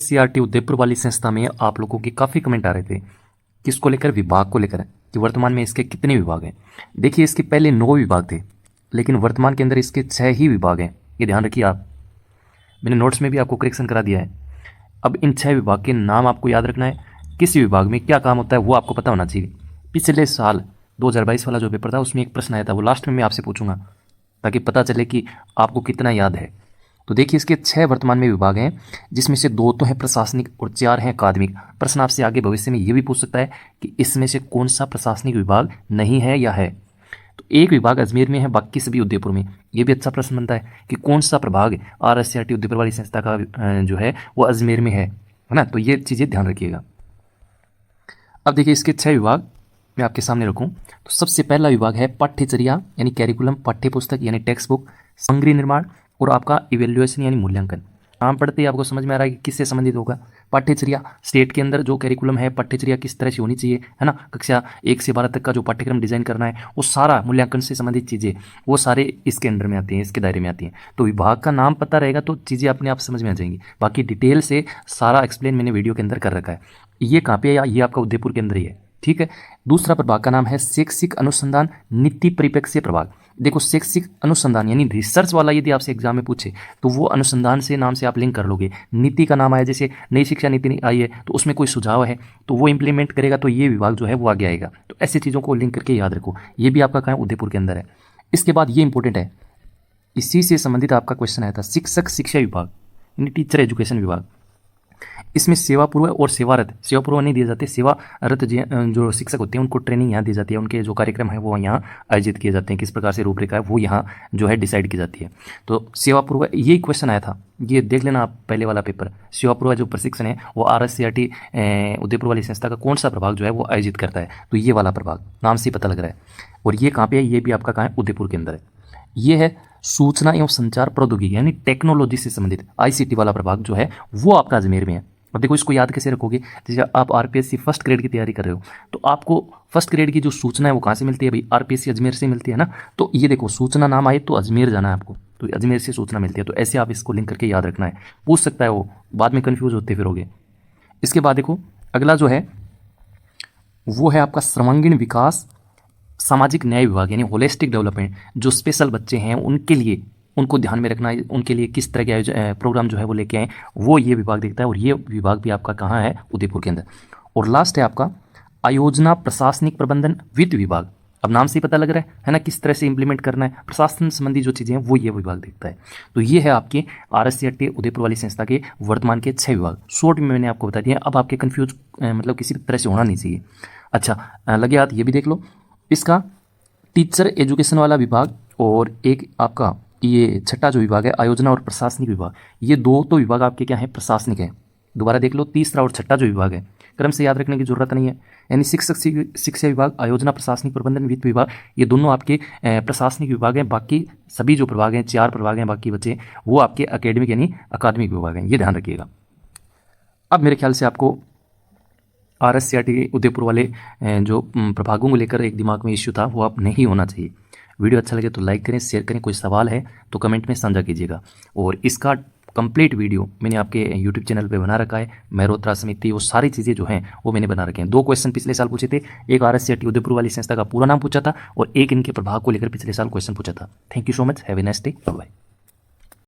RSCRT Udaipur वाली संस्था में आप लोगों के काफ़ी कमेंट आ रहे थे किसको लेकर, विभाग को लेकर, कि वर्तमान में इसके कितने विभाग हैं। देखिए इसके पहले 9 विभाग थे, लेकिन वर्तमान के अंदर इसके 6 ही विभाग हैं। ये ध्यान रखिए आप, मैंने नोट्स में भी आपको करेक्शन करा दिया है। अब इन 6 विभाग के नाम आपको याद रखना है, किस विभाग में क्या काम होता है वो आपको पता होना चाहिए। पिछले साल 2022 वाला जो पेपर था उसमें एक प्रश्न आया था, वो लास्ट में मैं आपसे पूछूंगा ताकि पता चले कि आपको कितना याद है। तो देखिए इसके 6 वर्तमान में विभाग हैं, जिसमें से 2 तो हैं प्रशासनिक और 4 हैं अकादमिक। प्रश्न आपसे आगे भविष्य में ये भी पूछ सकता है कि इसमें से कौन सा प्रशासनिक विभाग नहीं है या है। तो एक विभाग अजमेर में है, बाकी सभी उदयपुर में। ये भी अच्छा प्रश्न बनता है कि कौन सा प्रभाग RSCRT उदयपुर वाली संस्था का जो है वो अजमेर में है ना। तो ये चीज़ें ध्यान रखिएगा। अब देखिए इसके 6 विभाग मैं आपके सामने रखूं तो सबसे पहला विभाग है पाठ्यचर्या यानी कैरिकुलम, पाठ्य पुस्तक यानी टेक्स्ट बुक, सामग्री निर्माण और आपका इवेल्युएशन यानी मूल्यांकन। नाम पढ़ते ही आपको समझ में आ रहा है कि किससे संबंधित होगा। पाठ्यचर्या, स्टेट के अंदर जो कैरिकुलम है, पाठ्यचर्या किस तरह से होनी चाहिए, है ना। कक्षा 1 से 12 तक का जो पाठ्यक्रम डिजाइन करना है वो सारा, मूल्यांकन से संबंधित चीज़ें वो सारे इसके अंडर में आती हैं, इसके दायरे में आती हैं। तो विभाग का नाम पता रहेगा तो चीज़ें अपने आप समझ में आ जाएंगी। बाकी डिटेल से सारा एक्सप्लेन मैंने वीडियो के अंदर कर रखा है। ये कहाँ पे है, ये आपका उदयपुर के अंदर ही है, ठीक है। दूसरा प्रभाग का नाम है शैक्षिक अनुसंधान नीति परिप्रेक्ष्य प्रभाग। देखो शैक्षिक अनुसंधान यानी रिसर्च वाला यदि आपसे एग्जाम में पूछे तो वो अनुसंधान से नाम से आप लिंक कर लोगे। नीति का नाम आया, जैसे नई शिक्षा नीति आई है तो उसमें कोई सुझाव है तो वो इंप्लीमेंट करेगा तो ये विभाग जो है वो आगे आएगा। तो ऐसी चीज़ों को लिंक करके याद रखो। ये भी आपका कहाँ, उदयपुर के अंदर है। इसके बाद ये इंपॉर्टेंट है, इसी से संबंधित आपका क्वेश्चन आया था, शिक्षक शिक्षा विभाग यानी टीचर एजुकेशन विभाग। इसमें सेवापूर्व और सेवारत, सेवापूर्व नहीं दिए जाते, सेवारत जो शिक्षक होते हैं उनको ट्रेनिंग यहाँ दी जाती है। उनके जो कार्यक्रम है वो यहाँ आयोजित किए जाते हैं, किस प्रकार से रूपरेखा है वो यहाँ जो है डिसाइड की जाती है। तो सेवापूर्व, यही क्वेश्चन आया था, ये देख लेना आप पहले वाला पेपर। सेवापूर्व जो प्रशिक्षण है वो RSCRT उदयपुर वाली संस्था का कौन सा प्रभाग जो है वो आयोजित करता है, तो ये वाला प्रभाग नाम से पता लग रहा है। और ये कहाँ पे है, ये भी आपका कहाँ है, उदयपुर के अंदर है। ये है सूचना एवं संचार प्रौद्योगिकी यानी टेक्नोलॉजी से संबंधित ICT वाला प्रभाग जो है वो आपका अजमेर में है। अब देखो इसको याद कैसे रखोगे, जैसे आप RPSC फर्स्ट ग्रेड की तैयारी कर रहे हो तो आपको फर्स्ट ग्रेड की जो सूचना है वो कहाँ से मिलती है भाई, RPSC अजमेर से मिलती है ना। तो ये देखो सूचना नाम आए तो अजमेर जाना है आपको, तो अजमेर से सूचना मिलती है। तो ऐसे आप इसको लिंक करके याद रखना है, पूछ सकता है वो, बाद में कन्फ्यूज होते फिरोगे। इसके बाद देखो अगला जो है वो है आपका सर्वांगीण विकास सामाजिक न्याय विभाग यानी होलिस्टिक डेवलपमेंट। जो स्पेशल बच्चे हैं उनके लिए, उनको ध्यान में रखना है, उनके लिए किस तरह के प्रोग्राम जो है वो लेके आए वो ये विभाग देखता है। और ये विभाग भी आपका कहाँ है, उदयपुर के अंदर। और लास्ट है आपका आयोजना प्रशासनिक प्रबंधन वित्त विभाग। अब नाम से ही पता लग रहा है ना किस तरह से इंप्लीमेंट करना है, प्रशासन संबंधी जो चीज़ें हैं वो ये विभाग देखता है। तो ये है आपके RSCRT उदयपुर वाली संस्था के वर्तमान के 6 विभाग। शॉर्ट में मैंने आपको बता दिया, अब आपके कन्फ्यूज मतलब किसी तरह से होना नहीं चाहिए। अच्छा लगे हाथ, ये भी देख लो, इसका टीचर एजुकेशन वाला विभाग और एक आपका ये छठा जो विभाग है आयोजना और प्रशासनिक विभाग, ये 2 तो विभाग आपके क्या है, प्रशासनिक है। दोबारा देख लो, तीसरा और छठा जो विभाग है क्रम से याद रखने की जरूरत नहीं है, यानी शिक्षक शिक्षा विभाग, आयोजना प्रशासनिक प्रबंधन वित्त विभाग, ये दोनों आपके प्रशासनिक विभाग हैं। बाकी सभी जो प्रभाग हैं, 4 प्रभाग हैं बाकी बचे, वो आपके एकेडमिक यानी अकादमिक विभाग हैं, ये ध्यान रखिएगा। अब मेरे ख्याल से आपको RSCRT उदयपुर वाले जो प्रभागों को लेकर एक दिमाग में इश्यू था वो अब नहीं होना चाहिए। वीडियो अच्छा लगे तो लाइक करें, शेयर करें, कोई सवाल है तो कमेंट में साझा कीजिएगा। और इसका कंप्लीट वीडियो मैंने आपके यूट्यूब चैनल पे बना रखा है, मेहरोत्रा समिति, वो सारी चीज़ें जो हैं वो मैंने बना रखे हैं। 2 क्वेश्चन पिछले साल पूछे थे, एक RSCRT उदयपुर वाली संस्था का पूरा नाम पूछा था और एक इनके प्रभाग को लेकर पिछले साल क्वेश्चन पूछा था। Thank you so much, have a nice day, bye.